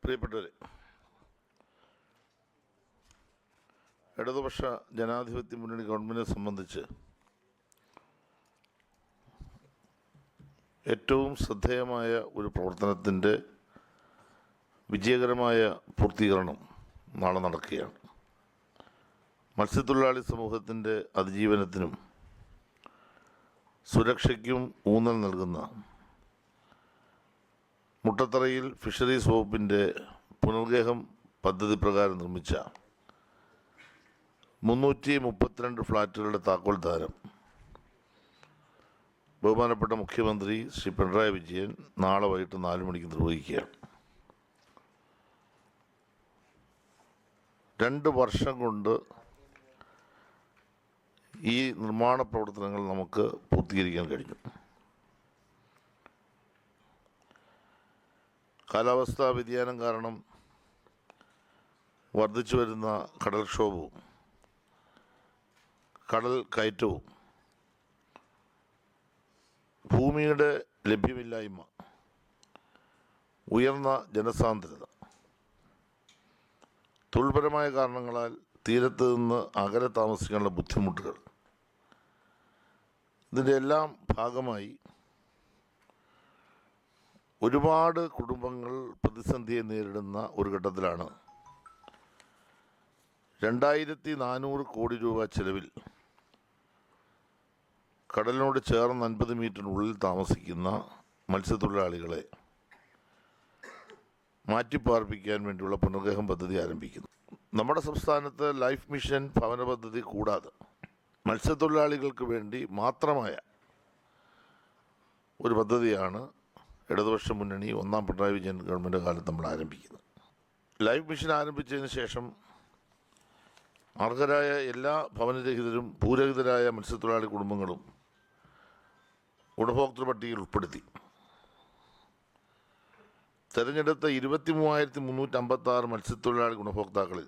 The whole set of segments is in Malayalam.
പ്രിയപ്പെട്ടവരെ, ഇടതുപക്ഷ ജനാധിപത്യ മുന്നണി ഗവൺമെൻറ്റിനെ സംബന്ധിച്ച് ഏറ്റവും ശ്രദ്ധേയമായ ഒരു പ്രവർത്തനത്തിൻ്റെ വിജയകരമായ പൂർത്തീകരണം നാളെ നടക്കുകയാണ്. മത്സ്യത്തൊഴിലാളി സമൂഹത്തിൻ്റെ അതിജീവനത്തിനും സുരക്ഷയ്ക്കും ഊന്നൽ നൽകുന്ന മുട്ടത്തറയിൽ ഫിഷറീസ് വകുപ്പിൻ്റെ പുനർഗേഹം പദ്ധതി പ്രകാരം നിർമ്മിച്ച 332 ഫ്ലാറ്റുകളുടെ താക്കോൽദാനം ബഹുമാനപ്പെട്ട മുഖ്യമന്ത്രി ശ്രീ പിണറായി വിജയൻ നാളെ വൈകിട്ട് 4 മണിക്ക് നിർവഹിക്കുകയാണ്. 2 വർഷം കൊണ്ട് ഈ നിർമ്മാണ പ്രവർത്തനങ്ങൾ നമുക്ക് പൂർത്തീകരിക്കാൻ കഴിഞ്ഞു. കാലാവസ്ഥാ വ്യതിയാനം കാരണം വർദ്ധിച്ചു വരുന്ന കടൽക്ഷോഭവും കടൽ കയറ്റവും ഭൂമിയുടെ ലഭ്യമില്ലായ്മ, ഉയർന്ന ജനസാന്ദ്രത, തൊഴിൽപരമായ കാരണങ്ങളാൽ തീരത്ത് നിന്ന് അകലെ താമസിക്കാനുള്ള ബുദ്ധിമുട്ടുകൾ, ഇതിൻ്റെ എല്ലാം ഭാഗമായി ഒരുപാട് കുടുംബങ്ങൾ പ്രതിസന്ധിയെ നേരിടുന്ന ഒരു ഘട്ടത്തിലാണ് 2400 കോടി രൂപ ചെലവിൽ കടലിനോട് ചേർന്ന് 50 മീറ്ററിനുള്ളിൽ താമസിക്കുന്ന മത്സ്യത്തൊഴിലാളികളെ മാറ്റിപ്പാർപ്പിക്കാൻ വേണ്ടിയുള്ള പുനർഗേഹം പദ്ധതി ആരംഭിക്കുന്നു. നമ്മുടെ സംസ്ഥാനത്ത് ലൈഫ് മിഷൻ ഭവന പദ്ധതി കൂടാതെ മത്സ്യത്തൊഴിലാളികൾക്ക് വേണ്ടി മാത്രമായ ഒരു പദ്ധതിയാണ് ഇടതുപക്ഷ മുന്നണി ഒന്നാം പിണറായി വിജയൻ ഗവൺമെൻറ് കാലത്ത് നമ്മൾ ആരംഭിക്കുന്നത്. ലൈഫ് മിഷൻ ആരംഭിച്ചതിന് ശേഷം അർഹരായ എല്ലാ ഭവനരഹിതരും ഭൂരഹിതരായ മത്സ്യത്തൊഴിലാളി കുടുംബങ്ങളും ഗുണഭോക്തൃ പട്ടികയിൽ ഉൾപ്പെടുത്തി. തിരഞ്ഞെടുത്ത 23,356 മത്സ്യത്തൊഴിലാളി ഗുണഭോക്താക്കളിൽ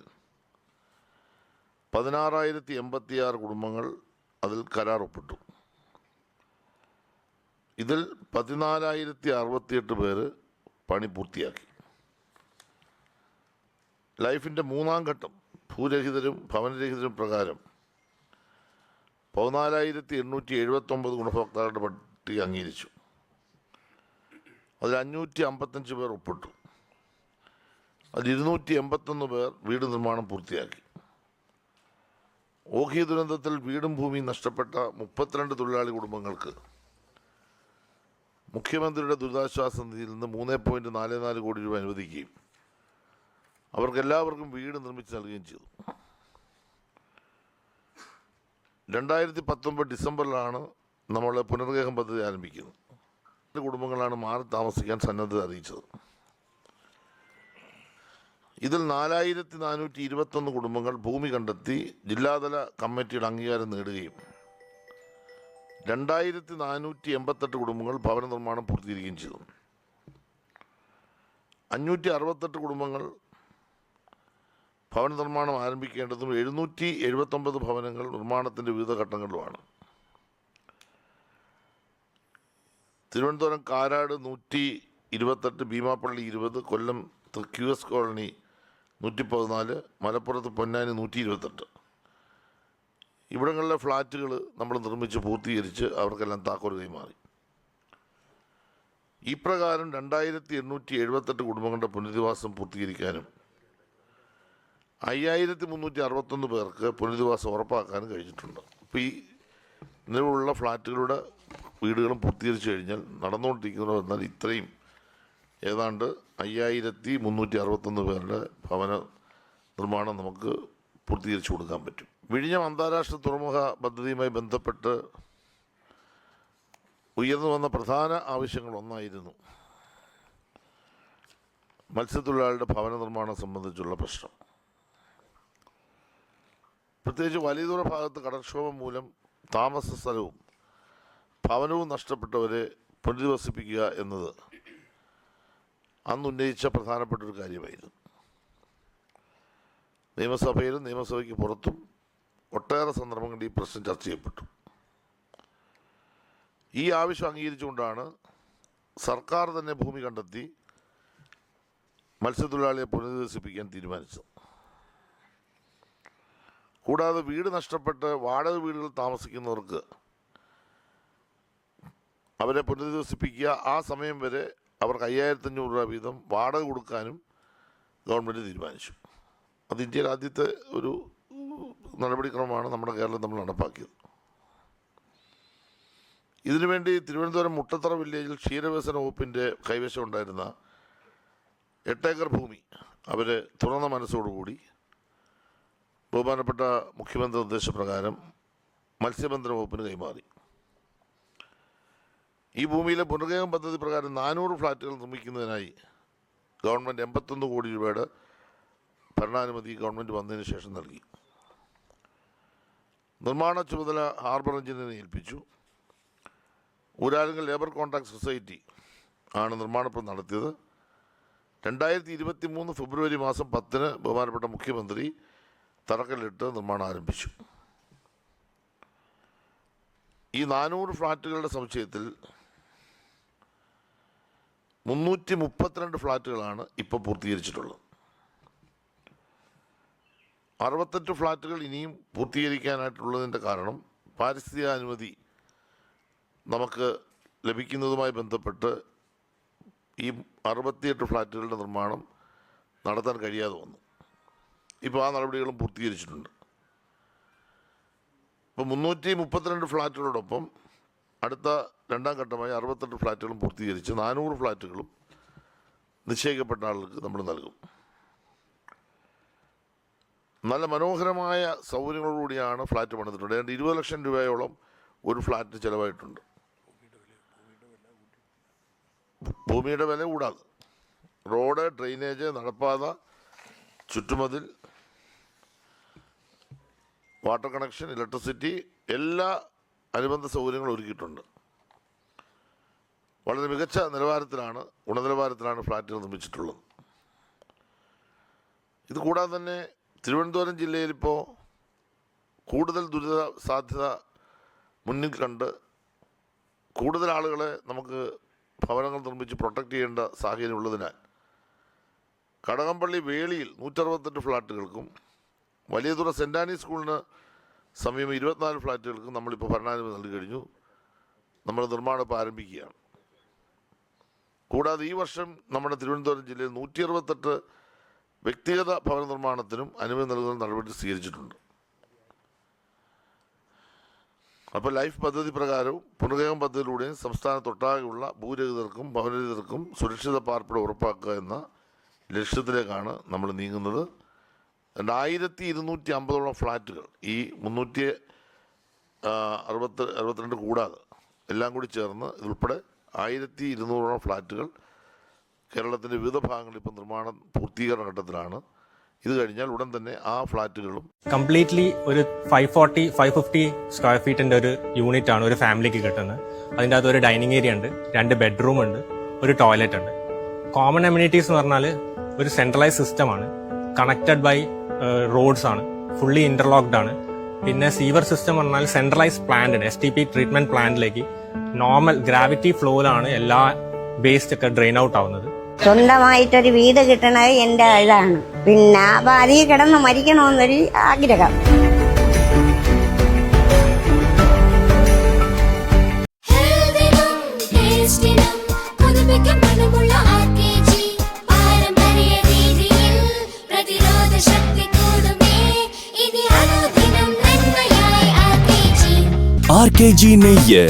16,086 കുടുംബങ്ങൾ അതിൽ കരാർ ഒപ്പിട്ടു. ഇതിൽ 14,068 പേര് പണി പൂർത്തിയാക്കി. ലൈഫിൻ്റെ 3-ാം ഘട്ടം ഭൂരഹിതരും ഭവനരഹിതരും പ്രകാരം 14,879 ഗുണഭോക്താക്കളുടെ പട്ടിക അംഗീകരിച്ചു. അതിൽ 555 പേർ ഒപ്പിട്ടു. അതിൽ 281 പേർ വീട് നിർമ്മാണം പൂർത്തിയാക്കി. ഓഖി ദുരന്തത്തിൽ വീടും ഭൂമിയും നഷ്ടപ്പെട്ട 32 തൊഴിലാളി കുടുംബങ്ങൾക്ക് മുഖ്യമന്ത്രിയുടെ ദുരിതാശ്വാസ നിധിയിൽ നിന്ന് 3.44 കോടി രൂപ അനുവദിക്കുകയും അവർക്കെല്ലാവർക്കും വീട് നിർമ്മിച്ച് നൽകുകയും ചെയ്തു. 2019 ഡിസംബറിലാണ് നമ്മൾ പുനർഗേഹം പദ്ധതി ആരംഭിക്കുന്നത്. കുടുംബങ്ങളാണ് മാറി താമസിക്കാൻ സന്നദ്ധത അറിയിച്ചത്. ഇതിൽ 4,421 കുടുംബങ്ങൾ ഭൂമി കണ്ടെത്തി ജില്ലാതല കമ്മിറ്റിയുടെ അംഗീകാരം നേടുകയും 2,488 കുടുംബങ്ങൾ ഭവന നിർമ്മാണം പൂർത്തീകരിക്കുകയും ചെയ്തു. 568 കുടുംബങ്ങൾ ഭവന നിർമ്മാണം ആരംഭിക്കേണ്ടതും 779 ഭവനങ്ങൾ നിർമ്മാണത്തിൻ്റെ വിവിധ ഘട്ടങ്ങളിലുമാണ്. തിരുവനന്തപുരം കാരാട് 128, ഭീമാപ്പള്ളി 20, കൊല്ലം QS കോളനി 114, മലപ്പുറത്ത് പൊന്നാനി 128. ഇവിടങ്ങളിലെ ഫ്ലാറ്റുകൾ നമ്മൾ നിർമ്മിച്ച് പൂർത്തീകരിച്ച് അവർക്കെല്ലാം താക്കോൽ കൈമാറി. ഈ പ്രകാരം 2,878 കുടുംബങ്ങളുടെ പുനരധിവാസം പൂർത്തീകരിക്കാനും 5,361 പേർക്ക് പുനരധിവാസം ഉറപ്പാക്കാനും കഴിഞ്ഞിട്ടുണ്ട്. ഇപ്പോൾ ഈ നിലവിലുള്ള ഫ്ലാറ്റുകളുടെ വീടുകളും പൂർത്തീകരിച്ചു കഴിഞ്ഞാൽ നടന്നുകൊണ്ടിരിക്കുന്നത് എന്നാൽ ഇത്രയും ഏതാണ്ട് 5,361 പേരുടെ ഭവന നിർമ്മാണം നമുക്ക് പൂർത്തീകരിച്ചു കൊടുക്കാൻ പറ്റും. വിഴിഞ്ഞം അന്താരാഷ്ട്ര തുറമുഖ പദ്ധതിയുമായി ബന്ധപ്പെട്ട് ഉയർന്നു വന്ന പ്രധാന ആവശ്യങ്ങളൊന്നായിരുന്നു മത്സ്യത്തൊഴിലാളികളുടെ ഭവന നിർമ്മാണം സംബന്ധിച്ചുള്ള പ്രശ്നം. പ്രത്യേകിച്ച് വലിയതുറ ഭാഗത്ത് കടൽക്ഷോഭം മൂലം താമസ സ്ഥലവും ഭവനവും നഷ്ടപ്പെട്ടവരെ പുനരധിവസിപ്പിക്കുക എന്നത് അന്നുന്നയിച്ച പ്രധാനപ്പെട്ട ഒരു കാര്യമായിരുന്നു. നിയമസഭയിലും നിയമസഭയ്ക്ക് പുറത്തും ഒട്ടേറെ സന്ദർഭങ്ങളിൽ ഈ പ്രശ്നം ചർച്ച ചെയ്യപ്പെട്ടു. ഈ ആവശ്യം അംഗീകരിച്ചുകൊണ്ടാണ് സർക്കാർ തന്നെ ഭൂമി കണ്ടെത്തി മത്സ്യത്തൊഴിലാളിയെ പുനരധിവസിപ്പിക്കാൻ തീരുമാനിച്ചത്. കൂടാതെ വീട് നഷ്ടപ്പെട്ട് വാടക വീടുകളിൽ താമസിക്കുന്നവർക്ക് അവരെ പുനരധിവസിപ്പിക്കുക. ആ സമയം വരെ അവർക്ക് 5500 രൂപ വീതം വാടക കൊടുക്കാനും ഗവൺമെൻറ് തീരുമാനിച്ചു. അത് ഇന്ത്യയിൽ ആദ്യത്തെ ഒരു നടപടിക്രമമാണ് നമ്മുടെ കേരളം നമ്മൾ നടപ്പാക്കിയത്. ഇതിനുവേണ്ടി തിരുവനന്തപുരം മുട്ടത്തറ വില്ലേജിൽ ക്ഷീരവികസന വകുപ്പിൻ്റെ കൈവശം ഉണ്ടായിരുന്ന 8 ഏക്കർ ഭൂമി അവർ തുറന്ന മനസ്സോടുകൂടി ബഹുമാനപ്പെട്ട മുഖ്യമന്ത്രി നിർദ്ദേശപ്രകാരം മത്സ്യബന്ധന വകുപ്പിന് കൈമാറി. ഈ ഭൂമിയിലെ പുനർഗേഹം പദ്ധതി പ്രകാരം 400 ഫ്ലാറ്റുകൾ നിർമ്മിക്കുന്നതിനായി ഗവൺമെൻറ് 81 കോടി രൂപയുടെ ഭരണാനുമതി ഗവൺമെൻറ് വന്നതിന് ശേഷം നൽകി. നിർമ്മാണ ചുമതല ഹാർബർ എഞ്ചിനീയറിനെ ഏൽപ്പിച്ചു. ഊരാലുങ്കൽ ലേബർ കോൺട്രാക്ട് സൊസൈറ്റി ആണ് നിർമ്മാണം നടത്തിയത്. 2023 ഫെബ്രുവരി മാസം 10 ബഹുമാനപ്പെട്ട മുഖ്യമന്ത്രി തറക്കല്ലിട്ട് നിർമ്മാണം ആരംഭിച്ചു. ഈ 400 ഫ്ലാറ്റുകളുടെ സമുച്ചയത്തിൽ 332 ഫ്ലാറ്റുകളാണ് ഇപ്പോൾ പൂർത്തീകരിച്ചിട്ടുള്ളത്. 68 ഫ്ലാറ്റുകൾ ഇനിയും പൂർത്തീകരിക്കാനായിട്ടുള്ളതിൻ്റെ കാരണം പാരിസ്ഥിതിക അനുമതി നമുക്ക് ലഭിക്കുന്നതുമായി ബന്ധപ്പെട്ട് ഈ 68 ഫ്ലാറ്റുകളുടെ നിർമ്മാണം നടത്താൻ കഴിയാതെ വന്നു. ഇപ്പോൾ ആ നടപടികളും പൂർത്തീകരിച്ചിട്ടുണ്ട്. ഇപ്പോൾ 332 ഫ്ലാറ്റുകളോടൊപ്പം അടുത്ത രണ്ടാം ഘട്ടമായി 68 ഫ്ലാറ്റുകളും പൂർത്തീകരിച്ച് 400 ഫ്ലാറ്റുകളും നിശ്ചയിക്കപ്പെട്ട ആളുകൾക്ക് നമ്മൾ നൽകും. നല്ല മനോഹരമായ സൗകര്യങ്ങളോടുകൂടിയാണ് ഫ്ലാറ്റ് പണിതിട്ടുള്ളത്. ഏതാണ്ട് 20 ലക്ഷം രൂപയോളം ഒരു ഫ്ലാറ്റ് ചിലവായിട്ടുണ്ട്. ഭൂമിയുടെ വില കൂടാതെ റോഡ്, ഡ്രെയിനേജ്, നടപ്പാത, ചുറ്റുമതിൽ, വാട്ടർ കണക്ഷൻ, ഇലക്ട്രിസിറ്റി, എല്ലാ അനുബന്ധ സൗകര്യങ്ങളും ഒരുക്കിയിട്ടുണ്ട്. വളരെ മികച്ച നിലവാരത്തിലാണ്, ഗുണനിലവാരത്തിലാണ് ഫ്ലാറ്റുകൾ നിർമ്മിച്ചിട്ടുള്ളത്. ഇത് കൂടാതെ തന്നെ തിരുവനന്തപുരം ജില്ലയിൽ ഇപ്പോൾ കൂടുതൽ ദുരിത സാധ്യത മുന്നിൽ കണ്ട് കൂടുതൽ ആളുകളെ നമുക്ക് ഭവനങ്ങൾ നിർമ്മിച്ച് പ്രൊട്ടക്റ്റ് ചെയ്യേണ്ട സാഹചര്യം ഉള്ളതിനാൽ കടകംപള്ളി വേളിയിൽ 168 ഫ്ലാറ്റുകൾക്കും വലിയതുറ സെൻറ് ആനി സ്കൂളിന് സമീപം 24 ഫ്ലാറ്റുകൾക്കും നമ്മളിപ്പോൾ ഭരണാനുമതി നൽകി കഴിഞ്ഞു. നമ്മൾ നിർമ്മാണം ഇപ്പോൾ ആരംഭിക്കുകയാണ്. കൂടാതെ ഈ വർഷം നമ്മുടെ തിരുവനന്തപുരം ജില്ലയിൽ 168 വ്യക്തിഗത ഭവന നിർമ്മാണത്തിനും അനുമതി നൽകുന്ന നടപടി സ്വീകരിച്ചിട്ടുണ്ട്. അപ്പോൾ ലൈഫ് പദ്ധതി പ്രകാരവും പുനർഗേഹം പദ്ധതിയിലൂടെയും സംസ്ഥാനത്തൊട്ടാകെയുള്ള ഭൂരഹിതർക്കും ഭവനരഹിതർക്കും സുരക്ഷിത പാർപ്പിട ഉറപ്പാക്കുക എന്ന ലക്ഷ്യത്തിലേക്കാണ് നമ്മൾ നീങ്ങുന്നത്. 1250 ഫ്ലാറ്റുകൾ ഈ 362 കൂടാതെ എല്ലാം കൂടി ചേർന്ന് ഇതുൾപ്പെടെ 1200 ഫ്ലാറ്റുകൾ കേരളത്തിൻ്റെ വിവിധ ഭാഗങ്ങളിൽ ഇപ്പോൾ നിർമ്മാണം പൂർത്തീകരണ ഘട്ടത്തിലാണ്. ഇത് കഴിഞ്ഞാൽ ഉടൻ തന്നെ ആ ഫ്ലാറ്റുകളും കംപ്ലീറ്റ്ലി ഒരു 550 സ്ക്വയർ ഫീറ്റിന്റെ ഒരു യൂണിറ്റ് ആണ് ഒരു ഫാമിലിക്ക് കിട്ടുന്നത്. അതിൻ്റെ അകത്ത് ഒരു ഡൈനിങ് ഏരിയ ഉണ്ട്, 2 ബെഡ്റൂം ഉണ്ട്, ഒരു ടോയ്ലറ്റ് ഉണ്ട്. കോമൺ അമ്യൂണിറ്റീസ് എന്ന് പറഞ്ഞാൽ ഒരു സെൻട്രലൈസ് സിസ്റ്റമാണ്, കണക്റ്റഡ് ബൈ റോഡ്സ് ആണ്, ഫുള്ളി ഇന്റർലോക്ഡ് ആണ്. പിന്നെ സീവർ സിസ്റ്റം പറഞ്ഞാൽ സെൻട്രലൈസ് പ്ലാന്റ് STP ട്രീറ്റ്മെന്റ് പ്ലാന്റിലേക്ക് നോർമൽ ഗ്രാവിറ്റി ഫ്ലോയിലാണ് എല്ലാ വേസ്റ്റ് ഒക്കെ ഡ്രെയിൻ ഔട്ട് ആവുന്നത്. സ്വന്തമായിട്ടൊരു വീട് കിട്ടണത് എന്റെ ഇതാണ്. പിന്നെ അപ്പൊ അതിൽ കിടന്ന് മരിക്കണമെന്നൊരു ആഗ്രഹം. RKG നെയ്യ്